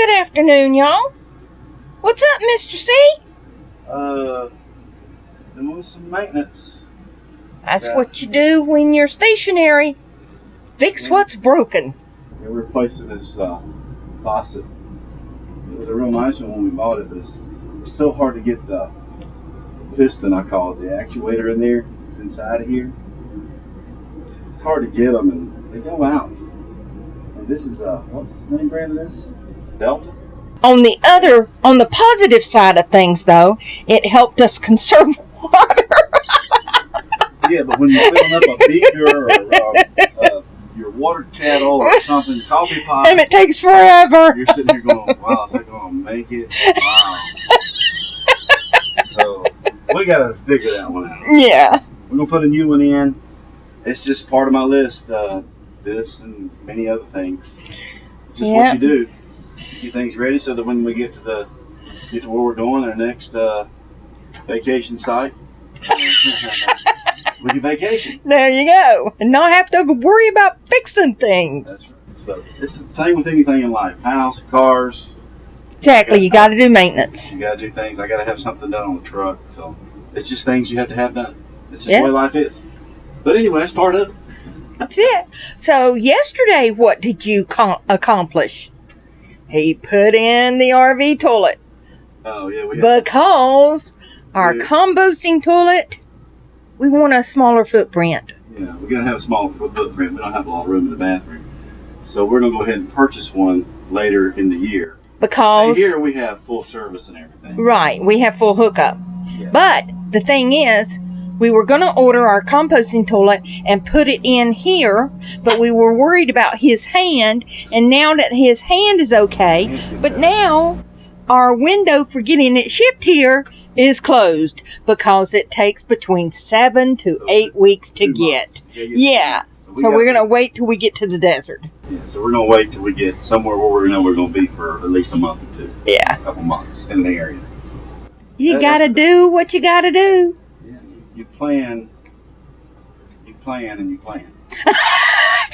Good afternoon, y'all. What's up, Mr. C? Doing some maintenance. That's what you do when you're stationary. Fix what's broken. We're replacing this faucet. It was a real nice one when we bought it, but it's so hard to get the piston, I call it, the actuator in there. It's inside of here. It's hard to get them, and they go out. And this is, what's the name brand of this? Delta? On the positive side of things, though, it helped us conserve water. Yeah, but when you're filling up a beaker or your water kettle or something, coffee pot, And it takes forever. you're sitting here going, wow, is that going to make it? Wow. So, we got to figure that one out. Yeah. We're going to put a new one in. It's just part of my list, this and many other things. It's just what you do. Get things ready so that when we get to where we're going, our next vacation site, we can vacation. There you go. And not have to worry about fixing things. That's right. So it's the same with anything in life. House, cars. Exactly. You got to do maintenance. You got to do things. I got to have something done on the truck. So it's just things you have to have done. It's just the way life is. But anyway, that's part of it. That's it. So yesterday, what did you accomplish? He put in the RV toilet. Oh, yeah. Because our composting toilet, we want a smaller footprint. Yeah, we're going to have a smaller footprint. We don't have a lot of room in the bathroom. So we're going to go ahead and purchase one later in the year. Because here we have full service and everything. Right, we have full hookup. Yeah. But the thing is, we were going to order our composting toilet and put it in here, but we were worried about his hand, and now that his hand is okay, but now our window for getting it shipped here is closed because it takes between 7 to 8 weeks to get. Yeah. So we're going to wait till we get to the desert. Yeah, so we're going to wait till we get somewhere where we know we're going to be for at least a month or two. Yeah. A couple months in the area. So you got to do what you got to do. Yeah, you plan, and you plan.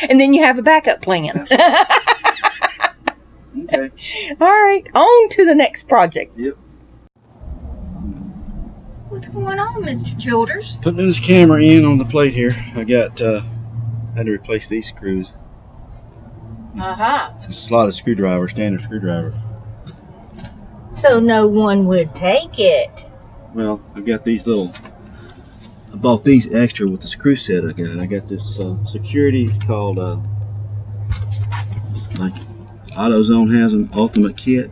And then you have a backup plan. Okay. All right, on to the next project. Yep. What's going on, Mr. Childers? Putting this camera in on the plate here. I got, had to replace these screws. Uh-huh. It's a slotted screwdriver, standard screwdriver. So no one would take it. Well, I got these little, I bought these extra with the screw set I got. I got this security, it's called, like AutoZone has an ultimate kit.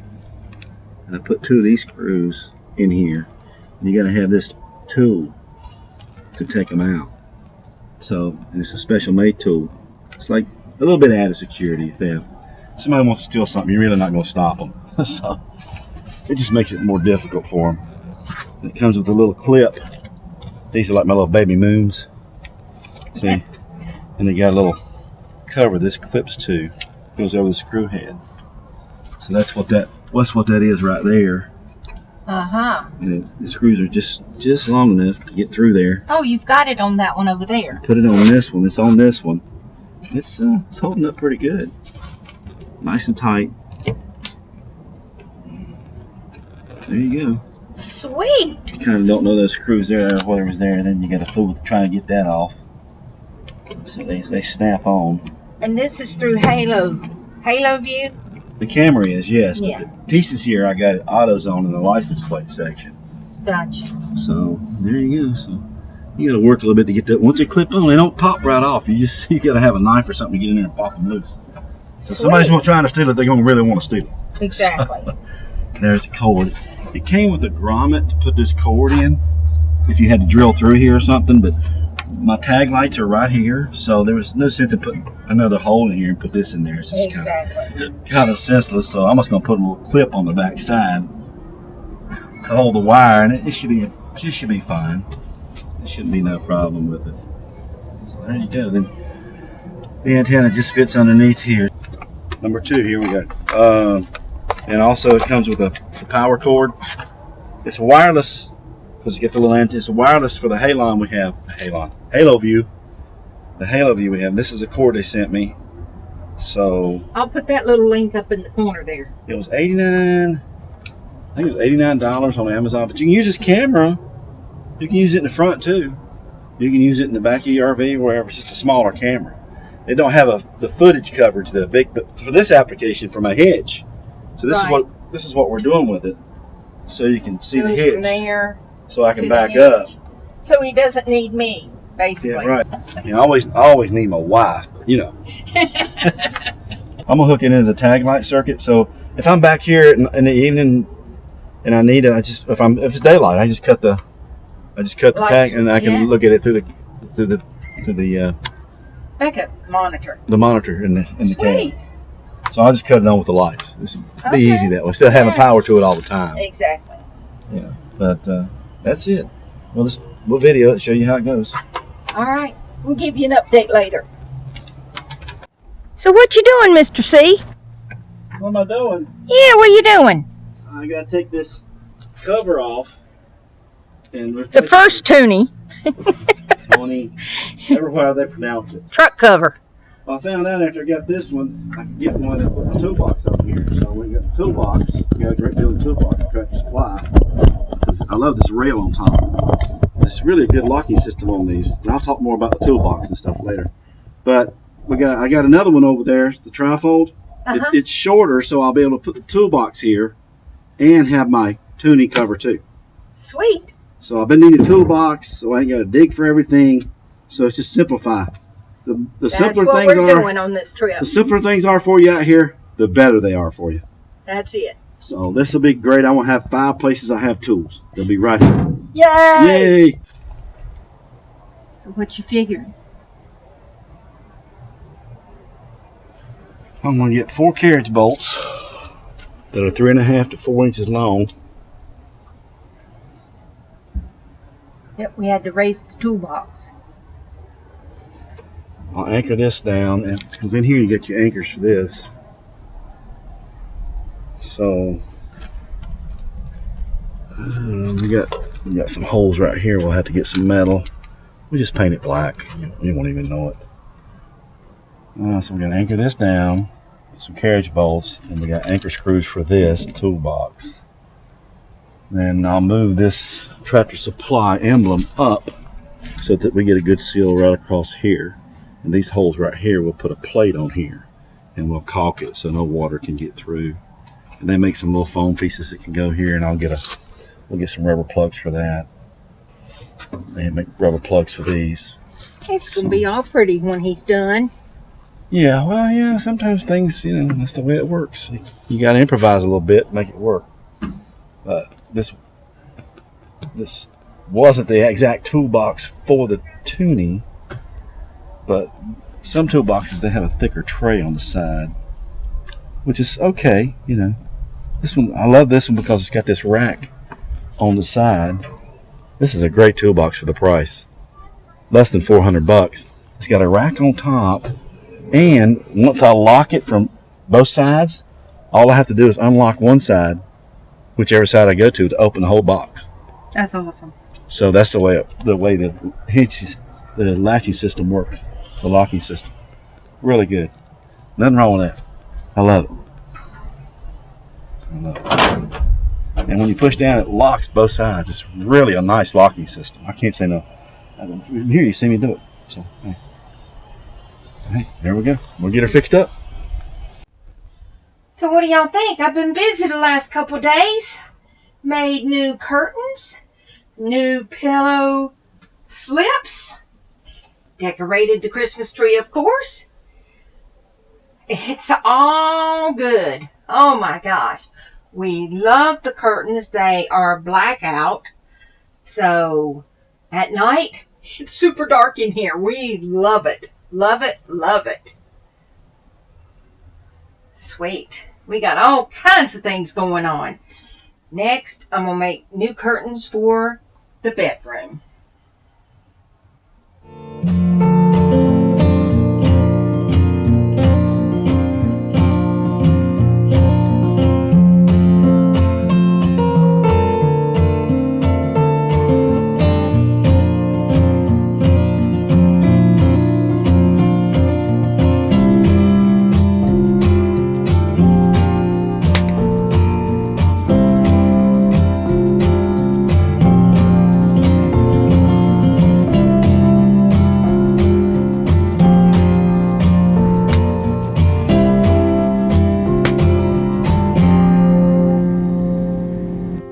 And I put 2 of these screws in here. And you got to have this tool to take them out. So, and it's a special made tool. It's like a little bit of added security if somebody wants to steal something, you're really not going to stop them. So, it just makes it more difficult for them. And it comes with a little clip. These are like my little baby moons. See? And they got a little cover this clips to. Goes over the screw head. So that's what that is right there. Uh-huh. And the screws are just long enough to get through there. Oh, you've got it on that one over there. Put it on this one. It's on this one. It's holding up pretty good. Nice and tight. There you go. Sweet. You kind of don't know those screws there or whatever's there, and then you got to fool with trying to get that off. So they snap on. And this is through Halo View? The camera is, yes. Yeah. But the pieces here, I got AutoZone in the license plate section. Gotcha. So there you go. So you got to work a little bit to get that. Once they clip on, they don't pop right off. You got to have a knife or something to get in there and pop them loose. If somebody's trying to steal it, they're going to really want to steal it. Exactly. So, there's the cord. It came with a grommet to put this cord in if you had to drill through here or something, but my tag lights are right here, so there was no sense in putting another hole in here and put this in there. It's just kind of senseless, so I'm just going to put a little clip on the back side to hold the wire, and it should be fine. There shouldn't be no problem with it. So there you go. Then the antenna just fits underneath here. Number 2 here we got. And also it comes with a power cord. It's wireless, because you get the little antenna. It's wireless for the Halon we have. Halo View. The Halo View we have. This is a cord they sent me. So I'll put that little link up in the corner there. it was $89. I think it was $89 on Amazon. But you can use this camera. You can use it in the front too. You can use it in the back of your RV, wherever. It's just a smaller camera. They don't have the footage coverage that a big, but for this application, for my hedge. So this is what we're doing with it. So you can see the hedge. From there so I can to back the up. So he doesn't need me, basically. Yeah, right. I always need my wife, you know. I'm gonna hook it into the tag light circuit. So if I'm back here in the evening and I need it, if it's daylight, I just cut the tag and I can look at it through the backup monitor. The monitor in the Sweet. cab. So I'll just cut it on with the lights. This will be easy that way. Still having power to it all the time. Exactly. Yeah, but that's it. We'll video it, show you how it goes. All right. We'll give you an update later. So what you doing, Mr. C? What am I doing? Yeah, what you doing? I gotta take this cover off and The first toonie. Everywhere they pronounce it. Truck cover. Well, I found out after I got this one, I could get one and put my toolbox on here. So we got the toolbox. We got a great deal of toolbox at Tractor Supply. I love this rail on top. It's really a good locking system on these. And I'll talk more about the toolbox and stuff later. But I got another one over there, the trifold. It's shorter, so I'll be able to put the toolbox here and have my tuning cover too. Sweet. So I've been needing a toolbox, so I ain't got to dig for everything. So it's just simplify. The simpler what things we're are doing on this trip. The simpler things are for you out here, the better they are for you. That's it. So this will be great. I want to have 5 places I have tools. They'll be right here. Yay! Yay! So what you figuring? I'm going to get 4 carriage bolts that are 3.5 to 4 inches long. Yep, we had to raise the toolbox. I'll anchor this down, and because in here you get your anchors for this. So we got some holes right here. We'll have to get some metal. We just paint it black. You won't even know it. So we're gonna anchor this down. Some carriage bolts, and we got anchor screws for this toolbox. Then I'll move this Tractor Supply emblem up so that we get a good seal right across here. And these holes right here, we'll put a plate on here and we'll caulk it so no water can get through. And then make some little foam pieces that can go here, and we'll get some rubber plugs for that. And make rubber plugs for these. It's gonna be all pretty when he's done. Yeah, well, yeah, sometimes things, that's the way it works. You got to improvise a little bit, make it work. But this wasn't the exact toolbox for the tuning, but some toolboxes, they have a thicker tray on the side, which is okay, This one, I love this one because it's got this rack on the side. This is a great toolbox for the price. Less than $400. It's got a rack on top, and once I lock it from both sides, all I have to do is unlock one side, whichever side I go to open the whole box. That's awesome. So that's the way the latching system works, the locking system. Really good. Nothing wrong with that. I love it. And when you push down, it locks both sides. It's really a nice locking system. I can't say no. Here, you see me do it. So, hey, there we go. We'll get her fixed up. So what do y'all think? I've been busy the last couple days. Made new curtains, new pillow slips, decorated the Christmas tree, of course. It's all good. Oh my gosh. We love the curtains. They are blackout. So at night, it's super dark in here. We love it. Love it. Love it. Sweet. We got all kinds of things going on. Next, I'm going to make new curtains for the bedroom.